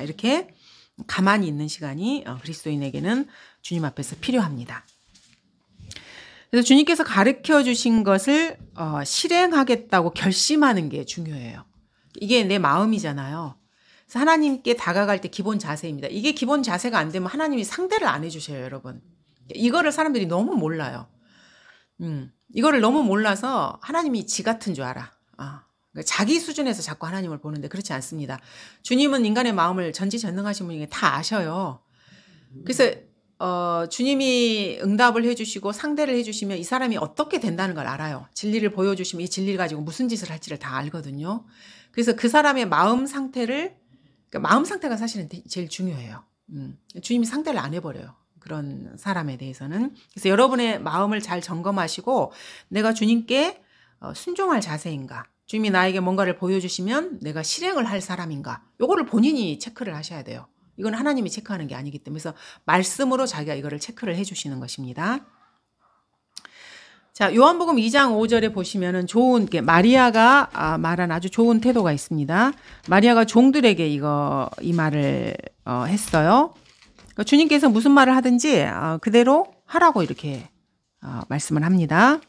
이렇게 가만히 있는 시간이 그리스도인에게는 주님 앞에서 필요합니다. 그래서 주님께서 가르쳐 주신 것을 실행하겠다고 결심하는 게 중요해요. 이게 내 마음이잖아요. 그래서 하나님께 다가갈 때 기본 자세입니다. 이게 기본 자세가 안 되면 하나님이 상대를 안 해주셔요, 여러분. 이거를 사람들이 너무 몰라요. 이거를 너무 몰라서 하나님이 지 같은 줄 알아. 자기 수준에서 자꾸 하나님을 보는데 그렇지 않습니다. 주님은 인간의 마음을 전지전능하신 분이니까 다 아셔요. 그래서 주님이 응답을 해주시고 상대를 해주시면 이 사람이 어떻게 된다는 걸 알아요. 진리를 보여주시면 이 진리를 가지고 무슨 짓을 할지를 다 알거든요. 그래서 그 사람의 마음 상태가 사실은 제일 중요해요. 주님이 상대를 안 해버려요. 그런 사람에 대해서는. 그래서 여러분의 마음을 잘 점검하시고 내가 주님께 순종할 자세인가, 주님이 나에게 뭔가를 보여주시면 내가 실행을 할 사람인가, 요거를 본인이 체크를 하셔야 돼요. 이건 하나님이 체크하는 게 아니기 때문에. 그래서 말씀으로 자기가 이거를 체크를 해주시는 것입니다. 자, 요한복음 2장 5절에 보시면은 마리아가 말한 아주 좋은 태도가 있습니다. 마리아가 종들에게 이 말을 했어요. 그러니까 주님께서 무슨 말을 하든지 그대로 하라고 이렇게 말씀을 합니다.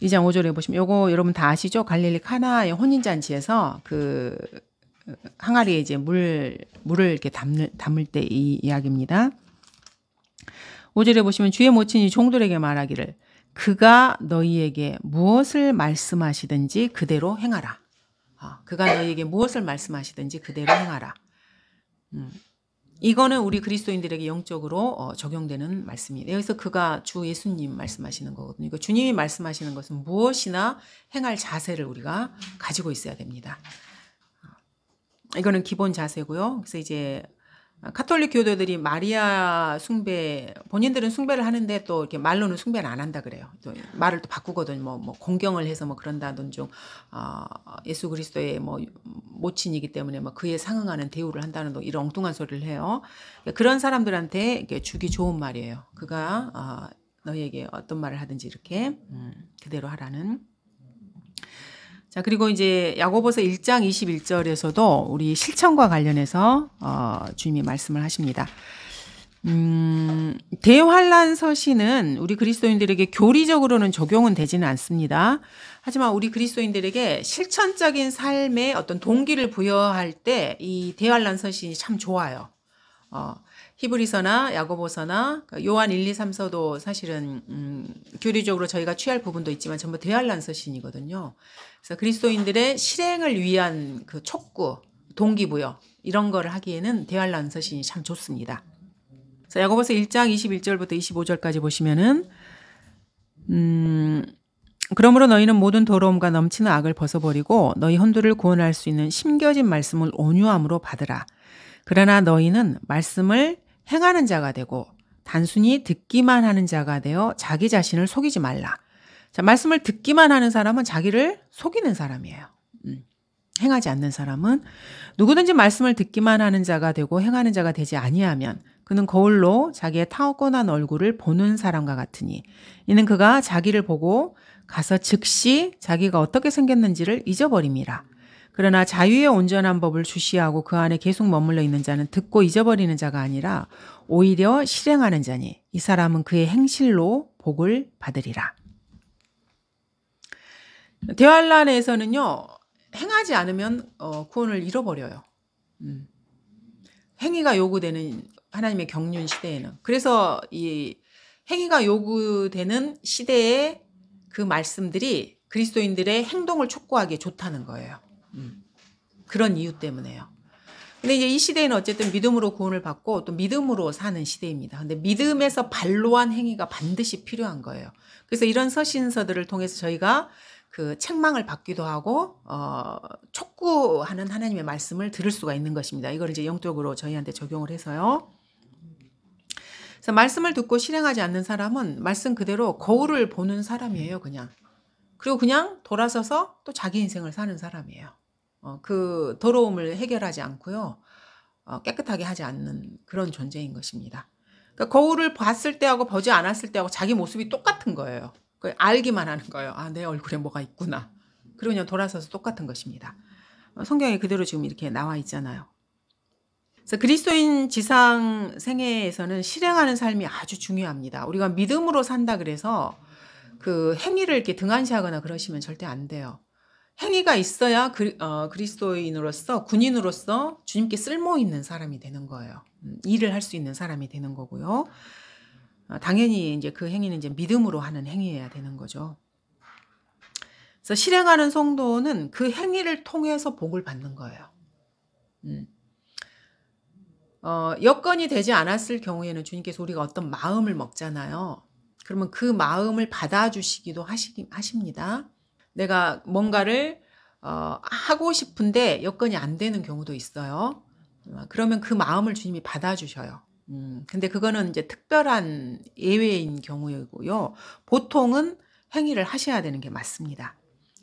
2장 5절에 보시면 요거 여러분 다 아시죠? 갈릴리 카나의 혼인잔치에서 그 항아리에 이제 물을 이렇게 담을 때 이 이야기입니다. 5절에 보시면 주의 모친이 종들에게 말하기를 그가 너희에게 무엇을 말씀하시든지 그대로 행하라. 그가 너희에게 무엇을 말씀하시든지 그대로 행하라. 이거는 우리 그리스도인들에게 영적으로 적용되는 말씀이에요. 여기서 그가 주 예수님 말씀하시는 거거든요. 그러니까 주님이 말씀하시는 것은 무엇이나 행할 자세를 우리가 가지고 있어야 됩니다. 이거는 기본 자세고요. 그래서 이제 카톨릭 교도들이 마리아 숭배, 본인들은 숭배를 하는데 또 이렇게 말로는 숭배를 안 한다 그래요. 또 말을 또 바꾸거든요. 뭐 공경을 해서 뭐 그런다든 좀 예수 그리스도의 뭐 모친이기 때문에 뭐 그에 상응하는 대우를 한다는 이런 엉뚱한 소리를 해요. 그런 사람들한테 이렇게 주기 좋은 말이에요. 그가 너희에게 어떤 말을 하든지 이렇게 그대로 하라는. 자, 그리고 이제 야고보서 1장 21절에서도 우리 실천과 관련해서 주님이 말씀을 하십니다. 대환란 서신은 우리 그리스도인들에게 교리적으로는 적용은 되지는 않습니다. 하지만 우리 그리스도인들에게 실천적인 삶의 어떤 동기를 부여할 때 이 대환란 서신이 참 좋아요. 히브리서나 야고보서나 요한 1, 2, 3서도 사실은 교리적으로 저희가 취할 부분도 있지만 전부 대환란 서신이거든요. 그래서 그리스도인들의 실행을 위한 그 촉구, 동기부여 이런 거를 하기에는 대환란 서신이 참 좋습니다. 그래서 야고보서 1장 21절부터 25절까지 보시면은 그러므로 너희는 모든 더러움과 넘치는 악을 벗어버리고 너희 혼두를 구원할 수 있는 심겨진 말씀을 온유함으로 받으라. 그러나 너희는 말씀을 행하는 자가 되고 단순히 듣기만 하는 자가 되어 자기 자신을 속이지 말라. 자, 말씀을 듣기만 하는 사람은 자기를 속이는 사람이에요. 행하지 않는 사람은 누구든지 말씀을 듣기만 하는 자가 되고 행하는 자가 되지 아니하면 그는 거울로 자기의 타고난 얼굴을 보는 사람과 같으니 이는 그가 자기를 보고 가서 즉시 자기가 어떻게 생겼는지를 잊어버림이라. 그러나 자유의 온전한 법을 주시하고 그 안에 계속 머물러 있는 자는 듣고 잊어버리는 자가 아니라 오히려 실행하는 자니 이 사람은 그의 행실로 복을 받으리라. 대환란에서는요, 행하지 않으면 구원을 잃어버려요. 행위가 요구되는 하나님의 경륜 시대에는. 그래서 이 행위가 요구되는 시대에 그 말씀들이 그리스도인들의 행동을 촉구하기에 좋다는 거예요. 그런 이유 때문에요. 근데 이제 이 시대에는 어쨌든 믿음으로 구원을 받고 또 믿음으로 사는 시대입니다. 근데 믿음에서 발로한 행위가 반드시 필요한 거예요. 그래서 이런 서신서들을 통해서 저희가 그 책망을 받기도 하고 촉구하는 하나님의 말씀을 들을 수가 있는 것입니다. 이걸 이제 영적으로 저희한테 적용을 해서요. 그래서 말씀을 듣고 실행하지 않는 사람은 말씀 그대로 거울을 보는 사람이에요, 그냥. 그리고 그냥 돌아서서 또 자기 인생을 사는 사람이에요. 그 더러움을 해결하지 않고요. 깨끗하게 하지 않는 그런 존재인 것입니다. 그러니까 거울을 봤을 때하고 보지 않았을 때하고 자기 모습이 똑같은 거예요. 알기만 하는 거예요. 내 얼굴에 뭐가 있구나. 그리고 그냥 돌아서서 똑같은 것입니다. 성경에 그대로 지금 이렇게 나와 있잖아요. 그래서 그리스도인 지상 생애에서는 실행하는 삶이 아주 중요합니다. 우리가 믿음으로 산다 그래서 그 행위를 이렇게 등한시하거나 그러시면 절대 안 돼요. 행위가 있어야 그리스도인으로서 군인으로서 주님께 쓸모 있는 사람이 되는 거예요. 일을 할 수 있는 사람이 되는 거고요. 당연히 이제 그 행위는 이제 믿음으로 하는 행위여야 되는 거죠. 그래서 실행하는 성도는 그 행위를 통해서 복을 받는 거예요. 여건이 되지 않았을 경우에는 주님께서 우리가 어떤 마음을 먹잖아요. 그러면 그 마음을 받아주시기도 하십니다. 내가 뭔가를 하고 싶은데 여건이 안 되는 경우도 있어요. 그러면 그 마음을 주님이 받아주셔요. 근데 그거는 이제 특별한 예외인 경우이고요. 보통은 행위를 하셔야 되는 게 맞습니다.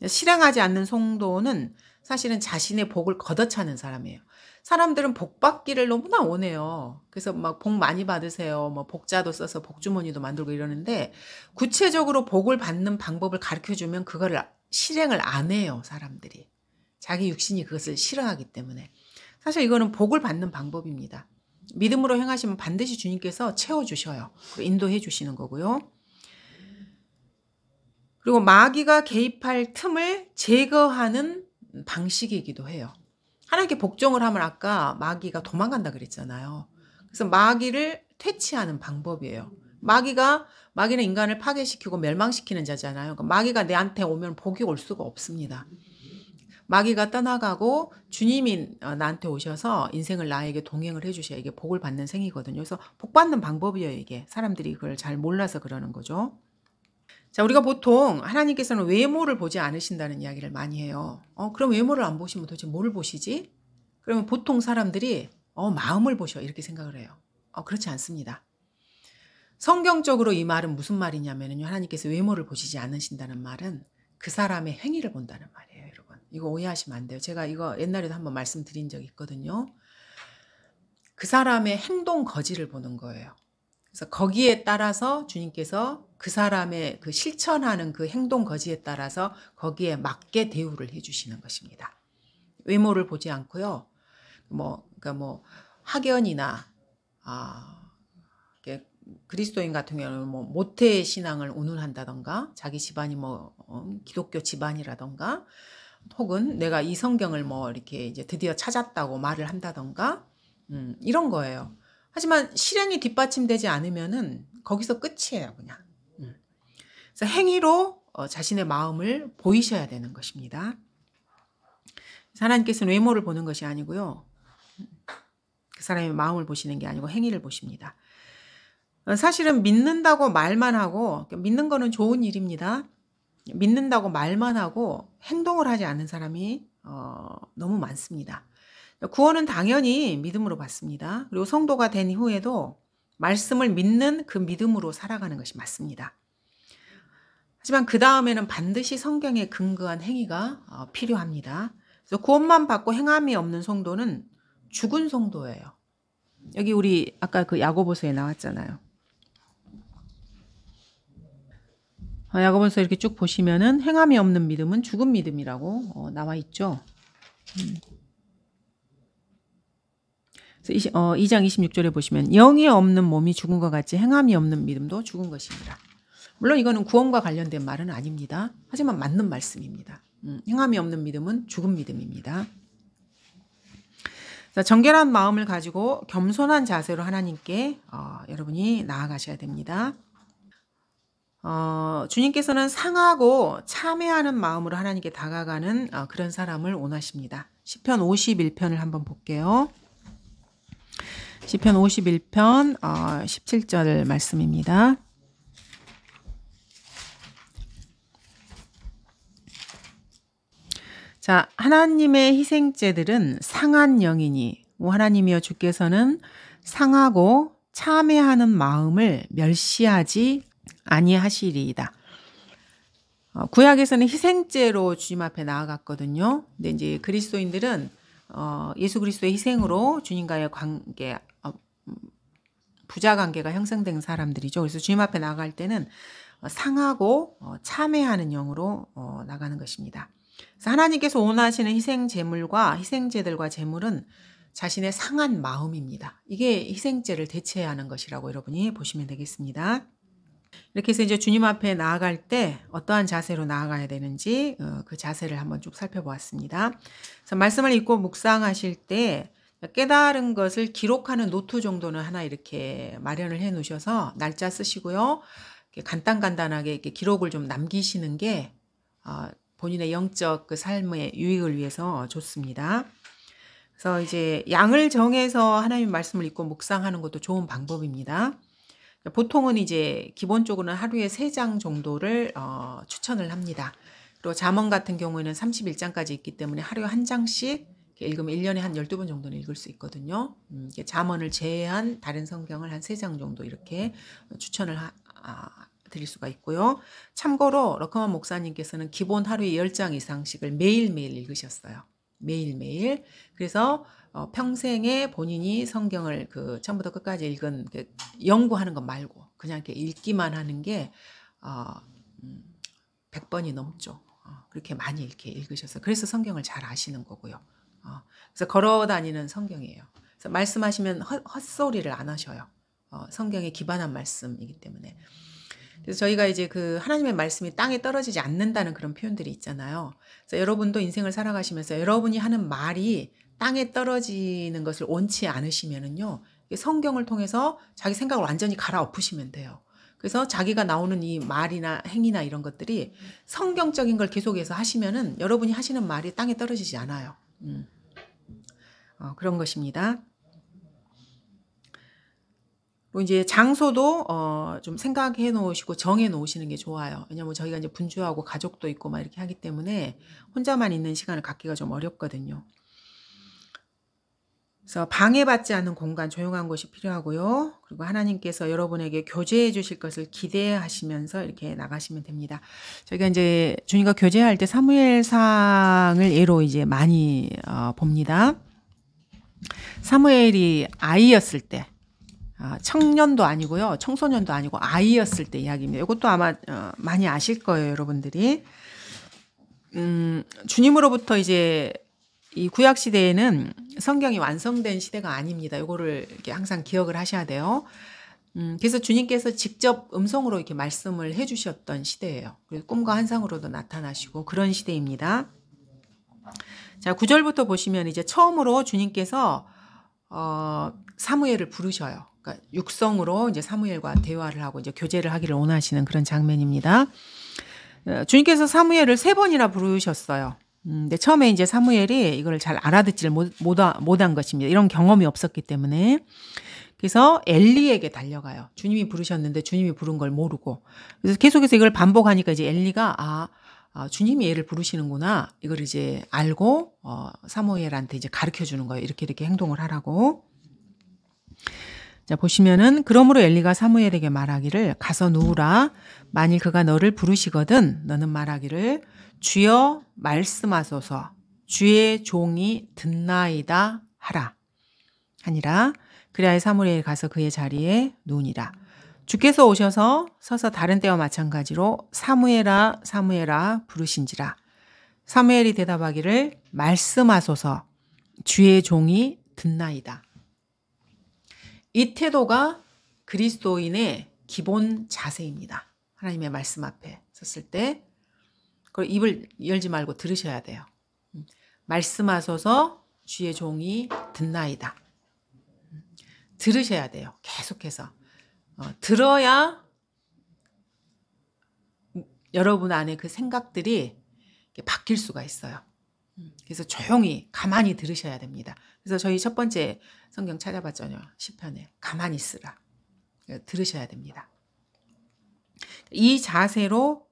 실행하지 않는 성도는 사실은 자신의 복을 걷어차는 사람이에요. 사람들은 복 받기를 너무나 원해요. 그래서 막 복 많이 받으세요. 뭐 복자도 써서 복주머니도 만들고 이러는데 구체적으로 복을 받는 방법을 가르쳐 주면 그거를 실행을 안 해요, 사람들이. 자기 육신이 그것을 싫어하기 때문에. 사실 이거는 복을 받는 방법입니다. 믿음으로 행하시면 반드시 주님께서 채워주셔요. 인도해 주시는 거고요. 그리고 마귀가 개입할 틈을 제거하는 방식이기도 해요. 하나님께 복종을 하면 아까 마귀가 도망간다 그랬잖아요. 그래서 마귀를 퇴치하는 방법이에요. 마귀는 인간을 파괴시키고 멸망시키는 자잖아요. 그러니까 마귀가 내한테 오면 복이 올 수가 없습니다. 마귀가 떠나가고 주님이 나한테 오셔서 인생을 나에게 동행을 해주셔야 이게 복을 받는 생이거든요. 그래서 복 받는 방법이에요, 이게. 사람들이 그걸 잘 몰라서 그러는 거죠. 자, 우리가 보통 하나님께서는 외모를 보지 않으신다는 이야기를 많이 해요. 그럼 외모를 안 보시면 도대체 뭘 보시지? 그러면 보통 사람들이 마음을 보셔 이렇게 생각을 해요. 그렇지 않습니다. 성경적으로 이 말은 무슨 말이냐면요. 하나님께서 외모를 보시지 않으신다는 말은 그 사람의 행위를 본다는 말이에요, 여러분. 이거 오해하시면 안 돼요. 제가 이거 옛날에도 한번 말씀드린 적이 있거든요. 그 사람의 행동 거지를 보는 거예요. 그래서 거기에 따라서 주님께서 그 사람의 그 실천하는 그 행동 거지에 따라서 거기에 맞게 대우를 해주시는 것입니다. 외모를 보지 않고요. 그러니까 학연이나 그리스도인 같은 경우는 모태 신앙을 운운한다던가 자기 집안이 기독교 집안이라던가 혹은 내가 이 성경을 이렇게 이제 드디어 찾았다고 말을 한다던가 이런 거예요. 하지만 실행이 뒷받침되지 않으면은 거기서 끝이에요, 그냥. 그래서 행위로 자신의 마음을 보이셔야 되는 것입니다. 하나님께서는 외모를 보는 것이 아니고요. 그 사람의 마음을 보시는 게 아니고 행위를 보십니다. 사실은 믿는다고 말만 하고, 믿는 거는 좋은 일입니다. 믿는다고 말만 하고 행동을 하지 않는 사람이 너무 많습니다. 구원은 당연히 믿음으로 받습니다. 그리고 성도가 된 후에도 말씀을 믿는 그 믿음으로 살아가는 것이 맞습니다. 하지만 그 다음에는 반드시 성경에 근거한 행위가 필요합니다. 그래서 구원만 받고 행함이 없는 성도는 죽은 성도예요. 여기 우리 아까 그 야고보서에 나왔잖아요. 야고보서 이렇게 쭉 보시면은 행함이 없는 믿음은 죽은 믿음이라고 나와 있죠. 2장 26절에 보시면 영이 없는 몸이 죽은 것 같이 행함이 없는 믿음도 죽은 것입니다. 물론 이거는 구원과 관련된 말은 아닙니다. 하지만 맞는 말씀입니다. 행함이 없는 믿음은 죽은 믿음입니다. 자, 정결한 마음을 가지고 겸손한 자세로 하나님께 여러분이 나아가셔야 됩니다. 주님께서는 상하고 참회하는 마음으로 하나님께 다가가는 그런 사람을 원하십니다. 시편 51편을 한번 볼게요. 시편 51편 17절 말씀입니다. 자, 하나님의 희생제들은 상한 영이니 하나님이여 주께서는 상하고 참회하는 마음을 멸시하지 아니하시리이다. 구약에서는 희생제로 주님 앞에 나아갔거든요. 근데 이제 그리스도인들은 예수 그리스도의 희생으로 주님과의 관계, 부자 관계가 형성된 사람들이죠. 그래서 주님 앞에 나아갈 때는 상하고 참회하는 영으로 나가는 것입니다. 그래서 하나님께서 원하시는 희생 제물과 희생제들과 제물은 자신의 상한 마음입니다. 이게 희생제를 대체하는 것이라고 여러분이 보시면 되겠습니다. 이렇게 해서 이제 주님 앞에 나아갈 때 어떠한 자세로 나아가야 되는지 그 자세를 한번 쭉 살펴보았습니다. 그래서 말씀을 읽고 묵상하실 때 깨달은 것을 기록하는 노트 정도는 하나 이렇게 마련을 해 놓으셔서 날짜 쓰시고요. 간단하게 이렇게 기록을 좀 남기시는 게 본인의 영적 그 삶의 유익을 위해서 좋습니다. 그래서 이제 양을 정해서 하나님 말씀을 읽고 묵상하는 것도 좋은 방법입니다. 보통은 이제 기본적으로는 하루에 3장 정도를 추천을 합니다. 그리고 잠언 같은 경우에는 31장까지 있기 때문에 하루에 1장씩 읽으면 1년에 한 12번 정도는 읽을 수 있거든요. 잠언을 제외한 다른 성경을 한 3장 정도 이렇게 추천을 드릴 수가 있고요. 참고로 러커만 목사님께서는 기본 하루에 10장 이상씩을 매일매일 읽으셨어요. 매일매일. 그래서 평생에 본인이 성경을 그 처음부터 끝까지 읽은 연구하는 것 말고 그냥 이렇게 읽기만 하는 게 100번이 넘죠. 그렇게 많이 이렇게 읽으셔서 그래서 성경을 잘 아시는 거고요. 그래서 걸어 다니는 성경이에요. 그래서 말씀하시면 헛소리를 안 하셔요. 성경에 기반한 말씀이기 때문에. 그래서 저희가 이제 그 하나님의 말씀이 땅에 떨어지지 않는다는 그런 표현들이 있잖아요. 그래서 여러분도 인생을 살아가시면서 여러분이 하는 말이 땅에 떨어지는 것을 원치 않으시면은요, 성경을 통해서 자기 생각을 완전히 갈아엎으시면 돼요. 그래서 자기가 나오는 이 말이나 행위나 이런 것들이 성경적인 걸 계속해서 하시면은 여러분이 하시는 말이 땅에 떨어지지 않아요. 그런 것입니다. 그리고 이제 장소도 좀 생각해 놓으시고 정해 놓으시는 게 좋아요. 왜냐면 저희가 이제 분주하고 가족도 있고 막 이렇게 하기 때문에 혼자만 있는 시간을 갖기가 좀 어렵거든요. 그래서 방해받지 않는 공간, 조용한 곳이 필요하고요. 그리고 하나님께서 여러분에게 교제해 주실 것을 기대하시면서 이렇게 나가시면 됩니다. 저희가 이제 주님과 교제할 때 사무엘상을 예로 이제 많이 봅니다. 사무엘이 아이였을 때, 청년도 아니고요, 청소년도 아니고 아이였을 때 이야기입니다. 이것도 아마 많이 아실 거예요, 여러분들이. 주님으로부터 이제 이 구약 시대에는 성경이 완성된 시대가 아닙니다. 이거를 이렇게 항상 기억을 하셔야 돼요. 그래서 주님께서 직접 음성으로 이렇게 말씀을 해주셨던 시대예요. 그래서 꿈과 환상으로도 나타나시고 그런 시대입니다. 자, 9절부터 보시면 이제 처음으로 주님께서 사무엘을 부르셔요. 그러니까 육성으로 이제 사무엘과 대화를 하고 이제 교제를 하기를 원하시는 그런 장면입니다. 주님께서 사무엘을 3번이나 부르셨어요. 근데 처음에 이제 사무엘이 이걸 잘 알아듣지를 못한 것입니다. 이런 경험이 없었기 때문에. 그래서 엘리에게 달려가요. 주님이 부르셨는데 주님이 부른 걸 모르고. 그래서 계속해서 이걸 반복하니까 이제 엘리가 주님이 얘를 부르시는구나. 이걸 이제 알고 사무엘한테 이제 가르쳐 주는 거예요. 이렇게 행동을 하라고. 자, 보시면은 그러므로 엘리가 사무엘에게 말하기를 가서 누우라. 만일 그가 너를 부르시거든 너는 말하기를 주여 말씀하소서 주의 종이 듣나이다 하라 하니라. 그리하여 사무엘이 가서 그의 자리에 누우니라. 주께서 오셔서 서서 다른 때와 마찬가지로 사무엘아 사무엘아 부르신지라. 사무엘이 대답하기를 말씀하소서 주의 종이 듣나이다. 이 태도가 그리스도인의 기본 자세입니다. 하나님의 말씀 앞에 섰을 때 그걸 입을 열지 말고 들으셔야 돼요. 말씀하소서 주의 종이 듣나이다. 들으셔야 돼요. 계속해서. 들어야 여러분 안에 그 생각들이 바뀔 수가 있어요. 그래서 조용히 가만히 들으셔야 됩니다. 그래서 저희 첫 번째 성경 찾아봤잖아요. 시편에 가만히 있으라. 들으셔야 됩니다. 이 자세로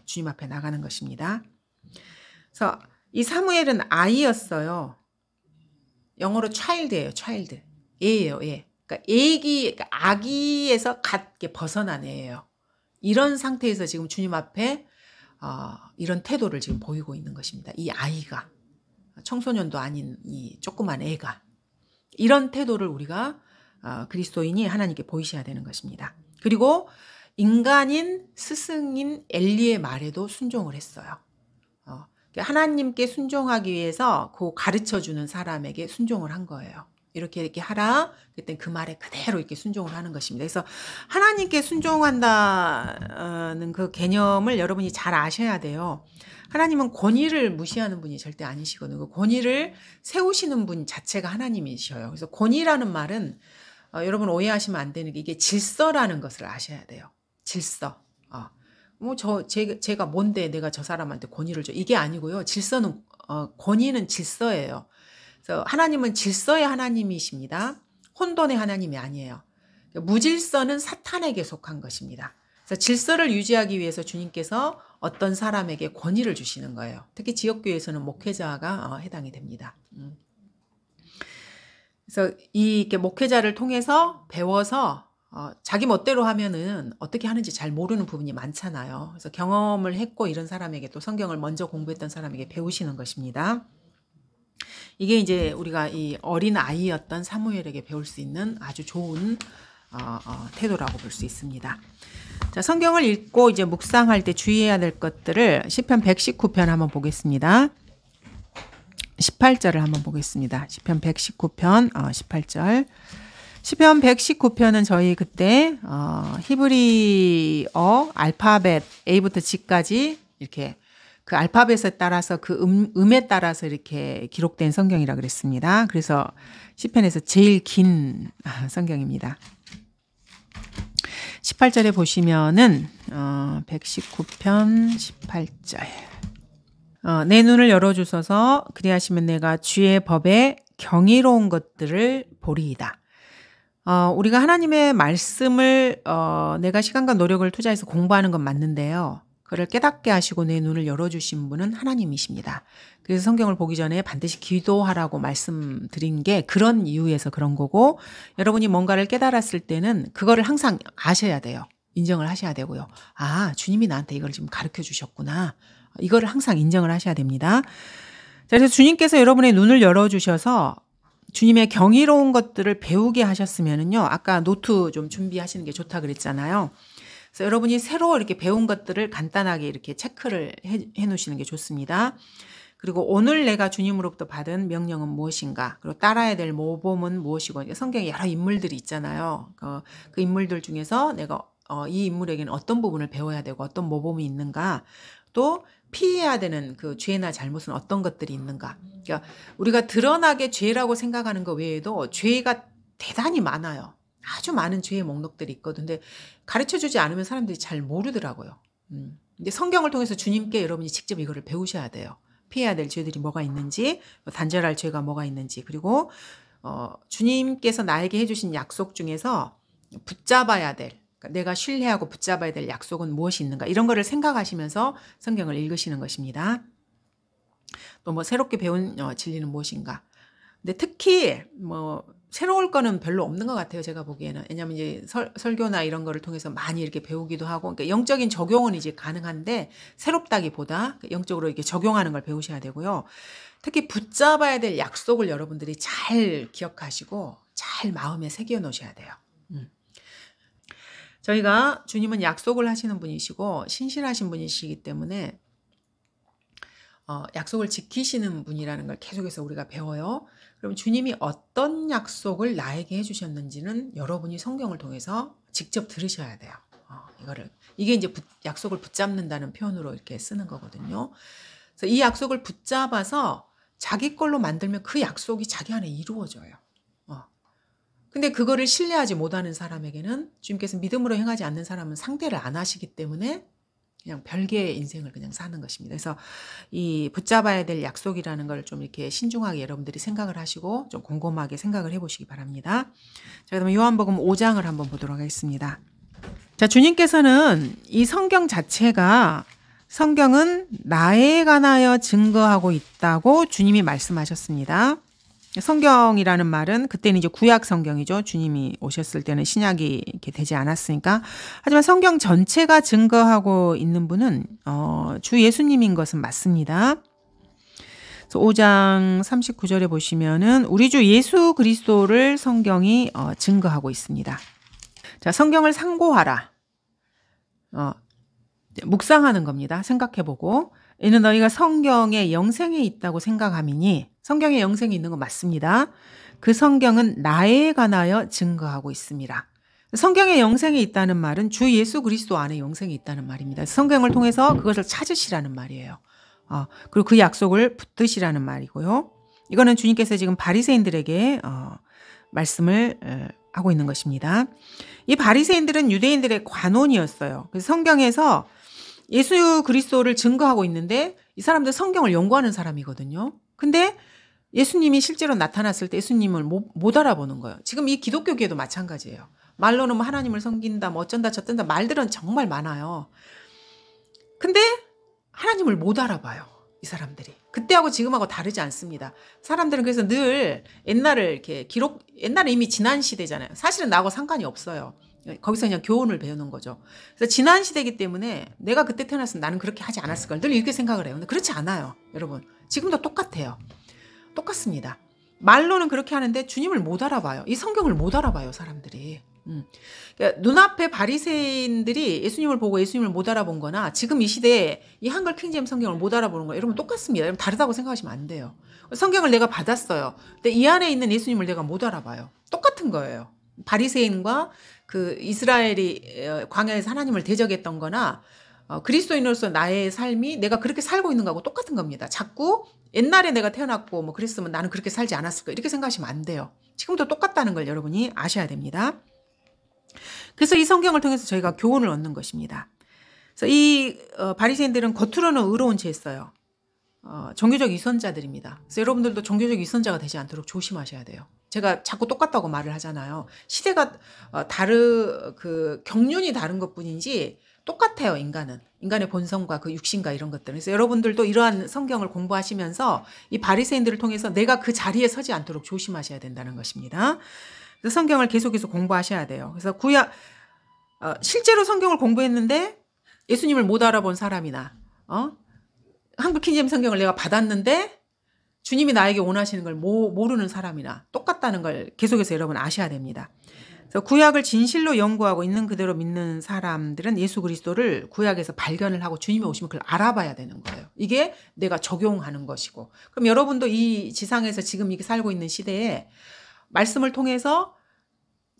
주님 앞에 나가는 것입니다. 그래서 이 사무엘은 아이였어요. 영어로 child예요. child. 애예요. 애. 그러니까 아기에서 갓 벗어난 애예요. 이런 상태에서 지금 주님 앞에 이런 태도를 지금 보이고 있는 것입니다. 이 아이가 청소년도 아닌 이 조그만 애가 이런 태도를 우리가 그리스도인이 하나님께 보이셔야 되는 것입니다. 그리고 인간인 스승인 엘리의 말에도 순종을 했어요. 하나님께 순종하기 위해서 그 가르쳐주는 사람에게 순종을 한 거예요. 이렇게 하라. 그때 그 말에 그대로 이렇게 순종을 하는 것입니다. 그래서 하나님께 순종한다는 그 개념을 여러분이 잘 아셔야 돼요. 하나님은 권위를 무시하는 분이 절대 아니시거든요. 그 권위를 세우시는 분 자체가 하나님이셔요. 그래서 권위라는 말은 여러분 오해하시면 안 되는 게 이게 질서라는 것을 아셔야 돼요. 질서. 제가 뭔데 내가 저 사람한테 권위를 줘. 이게 아니고요. 질서는, 권위는 질서예요. 그래서 하나님은 질서의 하나님이십니다. 혼돈의 하나님이 아니에요. 무질서는 사탄에게 속한 것입니다. 그래서 질서를 유지하기 위해서 주님께서 어떤 사람에게 권위를 주시는 거예요. 특히 지역교회에서는 목회자가 해당이 됩니다. 그래서 이렇게 목회자를 통해서 배워서 자기 멋대로 하면은 어떻게 하는지 잘 모르는 부분이 많잖아요. 그래서 경험을 했고 이런 사람에게 또 성경을 먼저 공부했던 사람에게 배우시는 것입니다. 이게 이제 우리가 이 어린 아이였던 사무엘에게 배울 수 있는 아주 좋은 태도라고 볼 수 있습니다. 자, 성경을 읽고 이제 묵상할 때 주의해야 될 것들을 시편 119편 한번 보겠습니다. 18절을 한번 보겠습니다. 시편 119편 18절. 시편 119편은 저희 그때 히브리어 알파벳 A부터 G까지 이렇게 그 알파벳에 따라서 그 음에 따라서 이렇게 기록된 성경이라 그랬습니다. 그래서 시편에서 제일 긴 성경입니다. 18절에 보시면은 119편 18절. 내 눈을 열어주소서 그리하시면 내가 주의 법에 경이로운 것들을 보리이다. 우리가 하나님의 말씀을 내가 시간과 노력을 투자해서 공부하는 건 맞는데요. 그를 깨닫게 하시고 내 눈을 열어주신 분은 하나님이십니다. 그래서 성경을 보기 전에 반드시 기도하라고 말씀드린 게 그런 이유에서 그런 거고, 여러분이 뭔가를 깨달았을 때는 그거를 항상 아셔야 돼요. 인정을 하셔야 되고요. 아, 주님이 나한테 이걸 지금 가르쳐 주셨구나. 이거를 항상 인정을 하셔야 됩니다. 자, 그래서 주님께서 여러분의 눈을 열어주셔서 주님의 경이로운 것들을 배우게 하셨으면은요. 아까 노트 좀 준비하시는 게 좋다 그랬잖아요. 그래서 여러분이 새로 이렇게 배운 것들을 간단하게 이렇게 체크를 해 놓으시는 게 좋습니다. 그리고 오늘 내가 주님으로부터 받은 명령은 무엇인가, 그리고 따라야 될 모범은 무엇이고, 성경에 여러 인물들이 있잖아요. 그 인물들 중에서 내가 이 인물에게는 어떤 부분을 배워야 되고 어떤 모범이 있는가, 또 피해야 되는 그 죄나 잘못은 어떤 것들이 있는가. 그러니까 우리가 드러나게 죄라고 생각하는 것 외에도 죄가 대단히 많아요. 아주 많은 죄의 목록들이 있거든요. 근데 가르쳐주지 않으면 사람들이 잘 모르더라고요. 근데 성경을 통해서 주님께 여러분이 직접 이거를 배우셔야 돼요. 피해야 될 죄들이 뭐가 있는지, 단절할 죄가 뭐가 있는지, 그리고 주님께서 나에게 해주신 약속 중에서 붙잡아야 될, 그러니까 내가 신뢰하고 붙잡아야 될 약속은 무엇이 있는가, 이런 거를 생각하시면서 성경을 읽으시는 것입니다. 또 뭐 새롭게 배운 진리는 무엇인가. 근데 특히 뭐 새로울 거는 별로 없는 것 같아요. 제가 보기에는. 왜냐하면 이제 설교나 이런 거를 통해서 많이 이렇게 배우기도 하고, 그러니까 영적인 적용은 이제 가능한데 새롭다기보다 영적으로 이렇게 적용하는 걸 배우셔야 되고요. 특히 붙잡아야 될 약속을 여러분들이 잘 기억하시고 잘 마음에 새겨 놓으셔야 돼요. 저희가 주님은 약속을 하시는 분이시고 신실하신 분이시기 때문에 약속을 지키시는 분이라는 걸 계속해서 우리가 배워요. 그럼 주님이 어떤 약속을 나에게 해주셨는지는 여러분이 성경을 통해서 직접 들으셔야 돼요. 이게 이제 약속을 붙잡는다는 표현으로 이렇게 쓰는 거거든요. 그래서 이 약속을 붙잡아서 자기 걸로 만들면 그 약속이 자기 안에 이루어져요. 근데 그거를 신뢰하지 못하는 사람에게는 주님께서 믿음으로 행하지 않는 사람은 상대를 안 하시기 때문에 그냥 별개의 인생을 그냥 사는 것입니다. 그래서 이 붙잡아야 될 약속이라는 걸 좀 이렇게 신중하게 여러분들이 생각을 하시고 좀 곰곰하게 생각을 해보시기 바랍니다. 자, 그러면 요한복음 5장을 한번 보도록 하겠습니다. 자, 주님께서는 이 성경 자체가 성경은 나에 관하여 증거하고 있다고 주님이 말씀하셨습니다. 성경이라는 말은 그때는 이제 구약 성경이죠. 주님이 오셨을 때는 신약이 이렇게 되지 않았으니까. 하지만 성경 전체가 증거하고 있는 분은 주 예수님인 것은 맞습니다. 그래서 5장 39절에 보시면은 우리 주 예수 그리스도를 성경이 증거하고 있습니다. 자, 성경을 상고하라. 묵상하는 겁니다. 생각해보고. 이는 너희가 성경에 영생이 있다고 생각함이니 성경에 영생이 있는 건 맞습니다. 그 성경은 나에 관하여 증거하고 있습니다. 성경에 영생이 있다는 말은 주 예수 그리스도 안에 영생이 있다는 말입니다. 성경을 통해서 그것을 찾으시라는 말이에요. 그리고 그 약속을 붙드시라는 말이고요. 이거는 주님께서 지금 바리새인들에게 말씀을 하고 있는 것입니다. 이 바리새인들은 유대인들의 관원이었어요. 그래서 성경에서 예수 그리스도를 증거하고 있는데 이 사람들 성경을 연구하는 사람이거든요. 근데 예수님이 실제로 나타났을 때 예수님을 못 알아보는 거예요. 지금 이 기독교계도 마찬가지예요. 말로는 뭐 하나님을 섬긴다, 뭐 어쩐다 저쩐다 말들은 정말 많아요. 근데 하나님을 못 알아봐요. 이 사람들이. 그때하고 지금하고 다르지 않습니다. 사람들은 그래서 늘 옛날을 이렇게 옛날에 이미 지난 시대잖아요. 사실은 나하고 상관이 없어요. 거기서 그냥 교훈을 배우는 거죠. 그래서 지난 시대이기 때문에 내가 그때 태어났으면 나는 그렇게 하지 않았을 걸 늘 이렇게 생각을 해요. 근데 그렇지 않아요. 여러분. 지금도 똑같아요. 똑같습니다. 말로는 그렇게 하는데 주님을 못 알아봐요. 이 성경을 못 알아봐요, 사람들이. 그러니까 눈앞에 바리새인들이 예수님을 보고 예수님을 못 알아본 거나 지금 이 시대에 이 한글 킹제임 성경을 못 알아보는 거 여러분 똑같습니다. 여러분 다르다고 생각하시면 안 돼요. 성경을 내가 받았어요. 근데 이 안에 있는 예수님을 내가 못 알아봐요. 똑같은 거예요. 바리새인과 그 이스라엘이 광야에서 하나님을 대적했던 거나 그리스도인으로서 나의 삶이 내가 그렇게 살고 있는 거하고 똑같은 겁니다. 자꾸 옛날에 내가 태어났고 뭐 그랬으면 나는 그렇게 살지 않았을까 이렇게 생각하시면 안 돼요. 지금도 똑같다는 걸 여러분이 아셔야 됩니다. 그래서 이 성경을 통해서 저희가 교훈을 얻는 것입니다. 그래서 이 바리새인들은 겉으로는 의로운 채했어요. 종교적 위선자들입니다. 그래서 여러분들도 종교적 위선자가 되지 않도록 조심하셔야 돼요. 제가 자꾸 똑같다고 말을 하잖아요. 시대가 그 경륜이 다른 것뿐이지 똑같아요. 인간의 본성과 그 육신과 이런 것들. 그래서 여러분들도 이러한 성경을 공부하시면서 이 바리새인들을 통해서 내가 그 자리에 서지 않도록 조심하셔야 된다는 것입니다. 그래서 성경을 계속해서 공부하셔야 돼요. 그래서 실제로 성경을 공부했는데 예수님을 못 알아본 사람이나 한글 킹제임 성경을 내가 받았는데 주님이 나에게 원하시는 걸 모르는 사람이나 똑같다는 걸 계속해서 여러분 아셔야 됩니다. 그래서 구약을 진실로 연구하고 있는 그대로 믿는 사람들은 예수 그리스도를 구약에서 발견을 하고 주님이 오시면 그걸 알아봐야 되는 거예요. 이게 내가 적용하는 것이고. 그럼 여러분도 이 지상에서 지금 이렇게 살고 있는 시대에 말씀을 통해서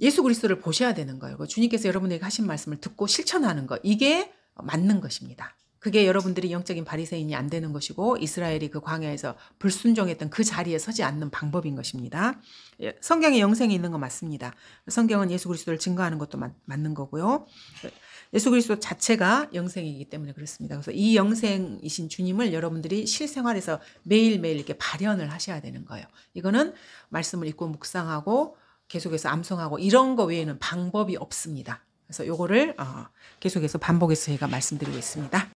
예수 그리스도를 보셔야 되는 거예요. 주님께서 여러분에게 하신 말씀을 듣고 실천하는 것. 이게 맞는 것입니다. 그게 여러분들이 영적인 바리새인이 안 되는 것이고 이스라엘이 그 광야에서 불순종했던 그 자리에 서지 않는 방법인 것입니다. 성경에 영생이 있는 거 맞습니다. 성경은 예수 그리스도를 증거하는 것도 맞는 거고요. 예수 그리스도 자체가 영생이기 때문에 그렇습니다. 그래서 이 영생이신 주님을 여러분들이 실생활에서 매일매일 이렇게 발현을 하셔야 되는 거예요. 이거는 말씀을 읽고 묵상하고 계속해서 암송하고 이런 거 외에는 방법이 없습니다. 그래서 요거를 계속해서 반복해서 제가 말씀드리고 있습니다.